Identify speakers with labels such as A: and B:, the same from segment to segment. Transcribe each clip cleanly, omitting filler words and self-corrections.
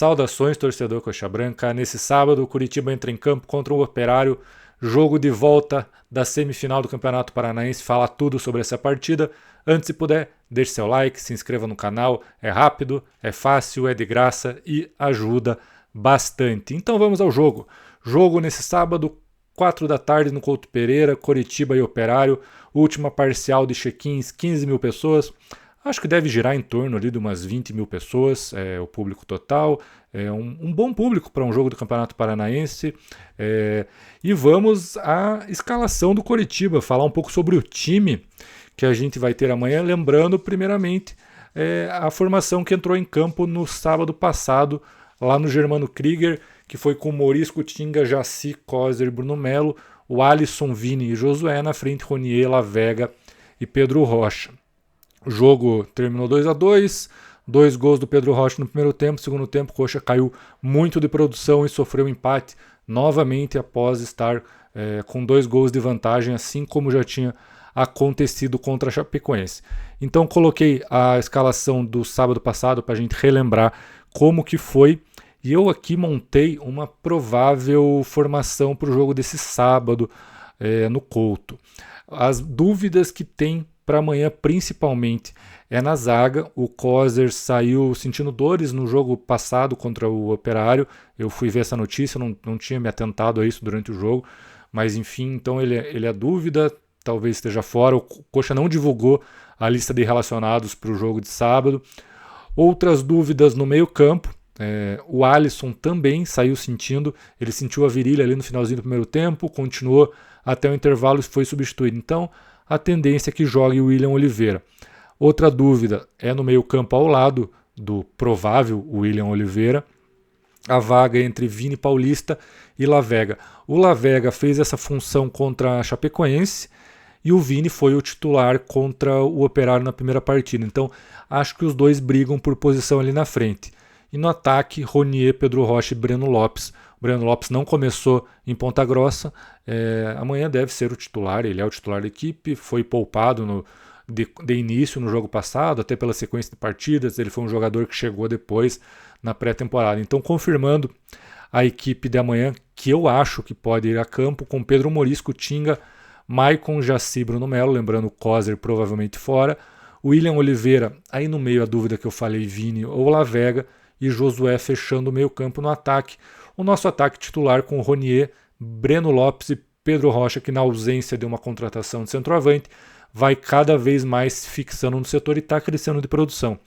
A: Saudações, torcedor Coxa Branca. Nesse sábado, o Curitiba entra em campo contra o Operário. Jogo de volta da semifinal do Campeonato Paranaense. Fala tudo sobre essa partida. Antes, se puder, deixe seu like, se inscreva no canal. É rápido, é fácil, é de graça e ajuda bastante. Então vamos ao jogo. Jogo nesse sábado, 4 da tarde, no Couto Pereira, Coritiba e Operário. Última parcial de check-ins, 15 mil pessoas. Acho que deve girar em torno ali de umas 20 mil pessoas, o público total. É um bom público para um jogo do Campeonato Paranaense. E vamos à escalação do Coritiba, falar um pouco sobre o time que a gente vai ter amanhã. Lembrando, primeiramente, a formação que entrou em campo no sábado passado, lá no Germano Krieger, que foi com Morisco, Tinga, Jaci, Coser e Bruno Melo, o Alisson, Vini e Josué, na frente Ronier, Lavega e Pedro Rocha. O jogo terminou 2-2, 2 gols do Pedro Rocha no primeiro tempo. Segundo tempo, Coxa caiu muito de produção e sofreu empate novamente após estar com 2 gols de vantagem, assim como já tinha acontecido contra a Chapecoense. Então coloquei a escalação do sábado passado para a gente relembrar como que foi. E eu aqui montei uma provável formação para o jogo desse sábado no Couto. As dúvidas que tem para amanhã, principalmente, é na zaga. O Coser saiu sentindo dores no jogo passado contra o Operário. Eu fui ver essa notícia, não tinha me atentado a isso durante o jogo. Mas enfim, então ele é dúvida, talvez esteja fora. O Coxa não divulgou a lista de relacionados para o jogo de sábado. Outras dúvidas no meio-campo. O Alisson também saiu sentindo. Ele sentiu a virilha ali no finalzinho do primeiro tempo, continuou até o intervalo e foi substituído. Então, a tendência é que jogue o William Oliveira. Outra dúvida é no meio-campo ao lado do provável William Oliveira, a vaga entre Vini Paulista e Lavega. O Lavega fez essa função contra a Chapecoense e o Vini foi o titular contra o Operário na primeira partida. Então, acho que os dois brigam por posição ali na frente. E no ataque, Ronier, Pedro Rocha e Breno Lopes. O Breno Lopes não começou em Ponta Grossa, amanhã deve ser o titular, ele é o titular da equipe, foi poupado de início no jogo passado, até pela sequência de partidas, ele foi um jogador que chegou depois na pré-temporada. Então, confirmando a equipe de amanhã, que eu acho que pode ir a campo, com Pedro Morisco, Tinga, Maicon, Jaci, Bruno Melo, lembrando o Coser provavelmente fora, William Oliveira, aí no meio a dúvida que eu falei, Vini ou Lavega, e Josué fechando o meio campo no ataque. O nosso ataque titular com Ronier, Breno Lopes e Pedro Rocha, que na ausência de uma contratação de centroavante, vai cada vez mais fixando no setor e está crescendo de produção.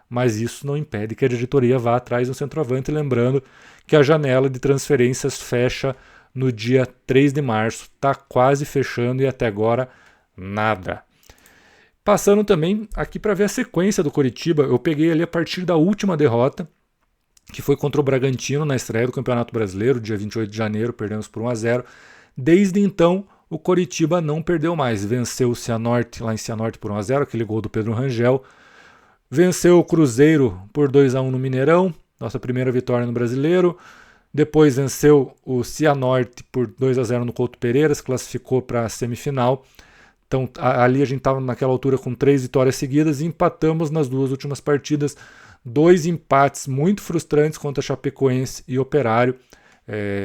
A: Mas isso não impede que a diretoria vá atrás do centroavante, lembrando que a janela de transferências fecha no dia 3 de março, está quase fechando e até agora nada. Passando também aqui para ver a sequência do Coritiba, eu peguei ali a partir da última derrota, que foi contra o Bragantino na estreia do Campeonato Brasileiro, dia 28 de janeiro, perdemos por 1-0. Desde então, o Coritiba não perdeu mais. Venceu o Cianorte, lá em Cianorte, por 1-0, aquele gol do Pedro Rangel. Venceu o Cruzeiro por 2-1 no Mineirão, nossa primeira vitória no Brasileiro. Depois venceu o Cianorte por 2-0 no Couto Pereira, se classificou para a semifinal. Então ali a gente estava naquela altura com 3 vitórias seguidas e empatamos nas 2 últimas partidas. 2 empates muito frustrantes contra Chapecoense e Operário.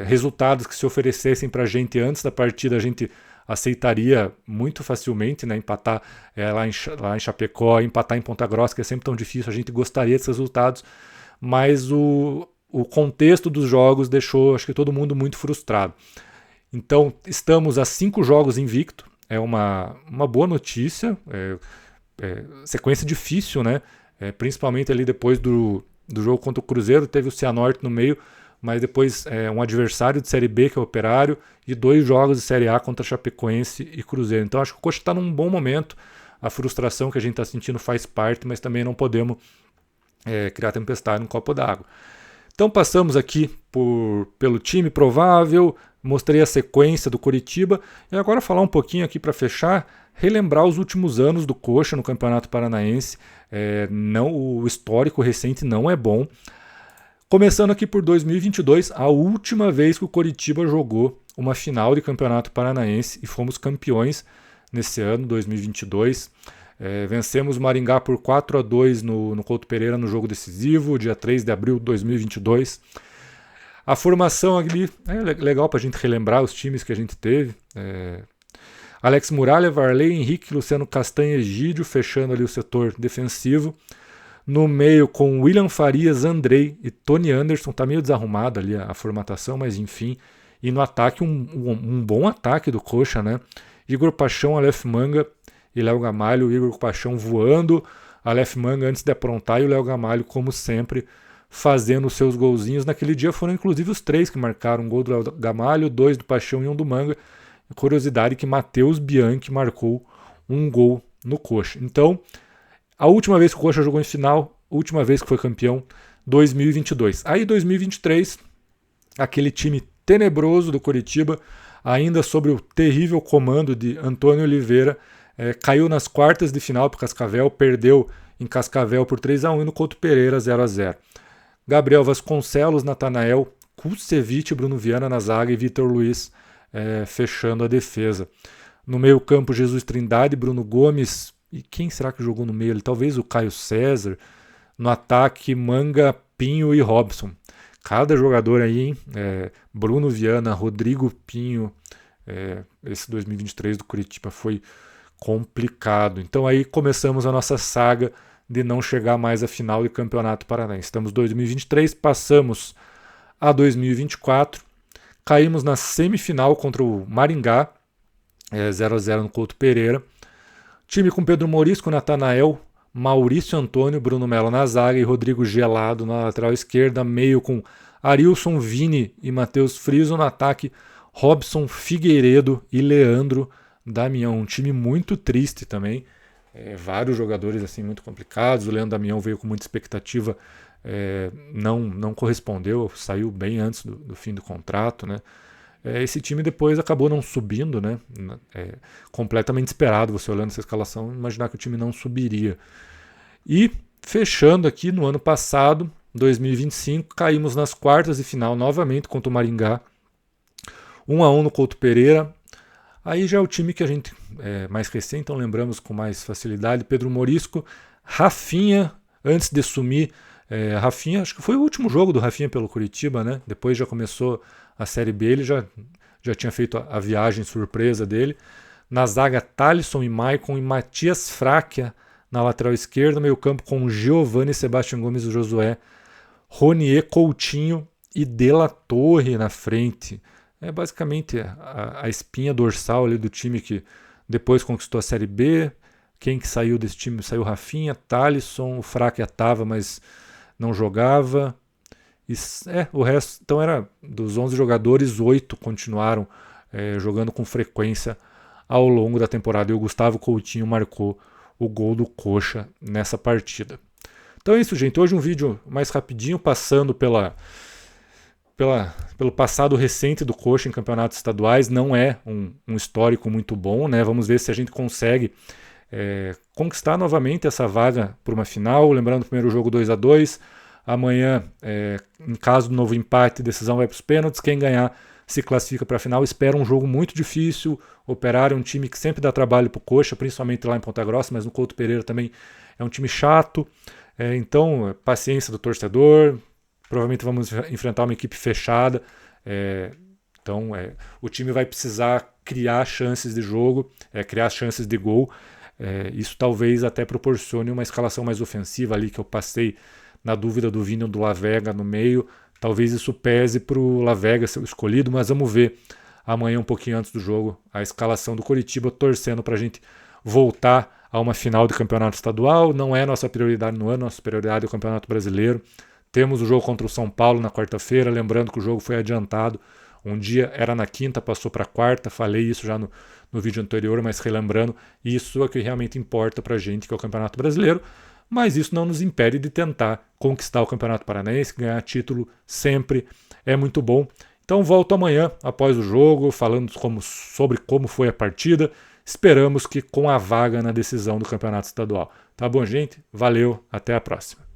A: Resultados que se oferecessem para a gente antes da partida a gente aceitaria muito facilmente, né? Empatar lá em Chapecó, empatar em Ponta Grossa, que é sempre tão difícil, a gente gostaria desses resultados, mas o contexto dos jogos deixou, acho que, todo mundo muito frustrado. Então estamos a 5 jogos invicto, é uma boa notícia, sequência difícil, né? Principalmente ali depois do jogo contra o Cruzeiro, teve o Cianorte no meio, mas depois um adversário de Série B, que é o Operário, e 2 jogos de Série A contra Chapecoense e Cruzeiro. Então acho que o Coxa está num bom momento, a frustração que a gente está sentindo faz parte, mas também não podemos criar tempestade no copo d'água. Então passamos aqui pelo time provável, mostrei a sequência do Coritiba, e agora falar um pouquinho aqui para fechar, relembrar os últimos anos do Coxa no Campeonato Paranaense. O histórico recente não é bom. Começando aqui por 2022, a última vez que o Coritiba jogou uma final de Campeonato Paranaense e fomos campeões nesse ano, 2022. Vencemos o Maringá por 4-2 no Couto Pereira no jogo decisivo, dia 3 de abril de 2022. A formação ali é legal para a gente relembrar os times que a gente teve. Alex Muralha, Varley, Henrique, Luciano Castanha, Egídio, fechando ali o setor defensivo. No meio com William Farias, Andrei e Tony Anderson. Tá meio desarrumada ali a formatação, mas enfim. E no ataque, um bom ataque do Coxa, né? Igor Paixão, Aleph Manga e Léo Gamalho. O Igor Paixão voando, Aleph Manga antes de aprontar e o Léo Gamalho, como sempre, fazendo os seus golzinhos. Naquele dia foram inclusive os 3 que marcaram: um gol do Léo Gamalho, 2 do Paixão e 1 do Manga. Curiosidade que Matheus Bianchi marcou um gol no Coxa. Então, a última vez que o Coxa jogou em final, última vez que foi campeão, 2022. Aí 2023, aquele time tenebroso do Coritiba, ainda sobre o terrível comando de Antônio Oliveira, caiu nas quartas de final para o Cascavel, perdeu em Cascavel por 3-1 e no Couto Pereira 0-0. Gabriel Vasconcelos, Natanael, Kusevich, Bruno Viana na zaga e Vitor Luiz fechando a defesa. No meio campo, Jesus Trindade, Bruno Gomes, e quem será que jogou no meio? Talvez o Caio César. No ataque, Manga, Pinho e Robson. Cada jogador aí, hein? Bruno Viana, Rodrigo Pinho. Esse 2023 do Curitiba foi complicado. Então aí começamos a nossa saga de não chegar mais à final do Campeonato Paranaense. Estamos em 2023, passamos a 2024, caímos na semifinal contra o Maringá, 0-0 no Couto Pereira. Time com Pedro Morisco, Natanael, Maurício Antônio, Bruno Melo na zaga e Rodrigo Gelado na lateral esquerda. Meio com Arilson, Vini e Matheus Friso. No ataque, Robson, Figueiredo e Leandro Damião. Um time muito triste também. Vários jogadores assim muito complicados. O Leandro Damião veio com muita expectativa, não correspondeu, saiu bem antes do fim do contrato, né? Esse time depois acabou não subindo, né? Completamente esperado, você olhando essa escalação, imaginar que o time não subiria. E fechando aqui no ano passado, 2025, caímos nas quartas de final novamente contra o Maringá, 1-1 no Couto Pereira. Aí já é o time que a gente mais recente, então lembramos com mais facilidade: Pedro Morisco, Rafinha, antes de sumir. Rafinha, acho que foi o último jogo do Rafinha pelo Curitiba, né? Depois já começou a Série B, ele já tinha feito a viagem surpresa dele. Na zaga, Thalisson e Maicon e Matias Fráquia na lateral esquerda. Meio campo com Giovanni, Sebastião Gomes e Josué, Ronier, Coutinho e De La Torre na frente. Basicamente a espinha dorsal ali do time que depois conquistou a Série B. Quem que saiu desse time? Saiu Rafinha, Thalisson, o Fráquia estava, mas não jogava. O resto, então, era dos 11 jogadores, 8 continuaram jogando com frequência ao longo da temporada. E o Gustavo Coutinho marcou o gol do Coxa nessa partida. Então é isso, gente. Hoje um vídeo mais rapidinho, passando pelo passado recente do Coxa em campeonatos estaduais. Não é um histórico muito bom, né? Vamos ver se a gente consegue conquistar novamente essa vaga para uma final. Lembrando, o primeiro jogo 2-2. Amanhã, em caso do novo empate, decisão vai para os pênaltis. Quem ganhar se classifica para a final. Espera um jogo muito difícil. Operário é um time que sempre dá trabalho para o Coxa, principalmente lá em Ponta Grossa, mas no Couto Pereira também é um time chato. Então, paciência do torcedor. Provavelmente vamos enfrentar uma equipe fechada. Então, o time vai precisar criar chances de jogo, criar chances de gol. Isso talvez até proporcione uma escalação mais ofensiva ali, que eu passei na dúvida do Vini ou do Lavega no meio. Talvez isso pese para o Lavega ser o escolhido, mas vamos ver amanhã, um pouquinho antes do jogo, a escalação do Coritiba, torcendo para a gente voltar a uma final de campeonato estadual. Não é nossa prioridade no ano, nossa prioridade é o Campeonato Brasileiro. Temos o jogo contra o São Paulo na quarta-feira, lembrando que o jogo foi adiantado. Um dia era na quinta, passou para quarta, falei isso já no vídeo anterior, mas relembrando, isso é o que realmente importa para a gente, que é o Campeonato Brasileiro. Mas isso não nos impede de tentar conquistar o Campeonato Paranaense, ganhar título sempre é muito bom. Então volto amanhã, após o jogo, falando sobre como foi a partida. Esperamos que com a vaga na decisão do Campeonato Estadual. Tá bom, gente? Valeu, até a próxima.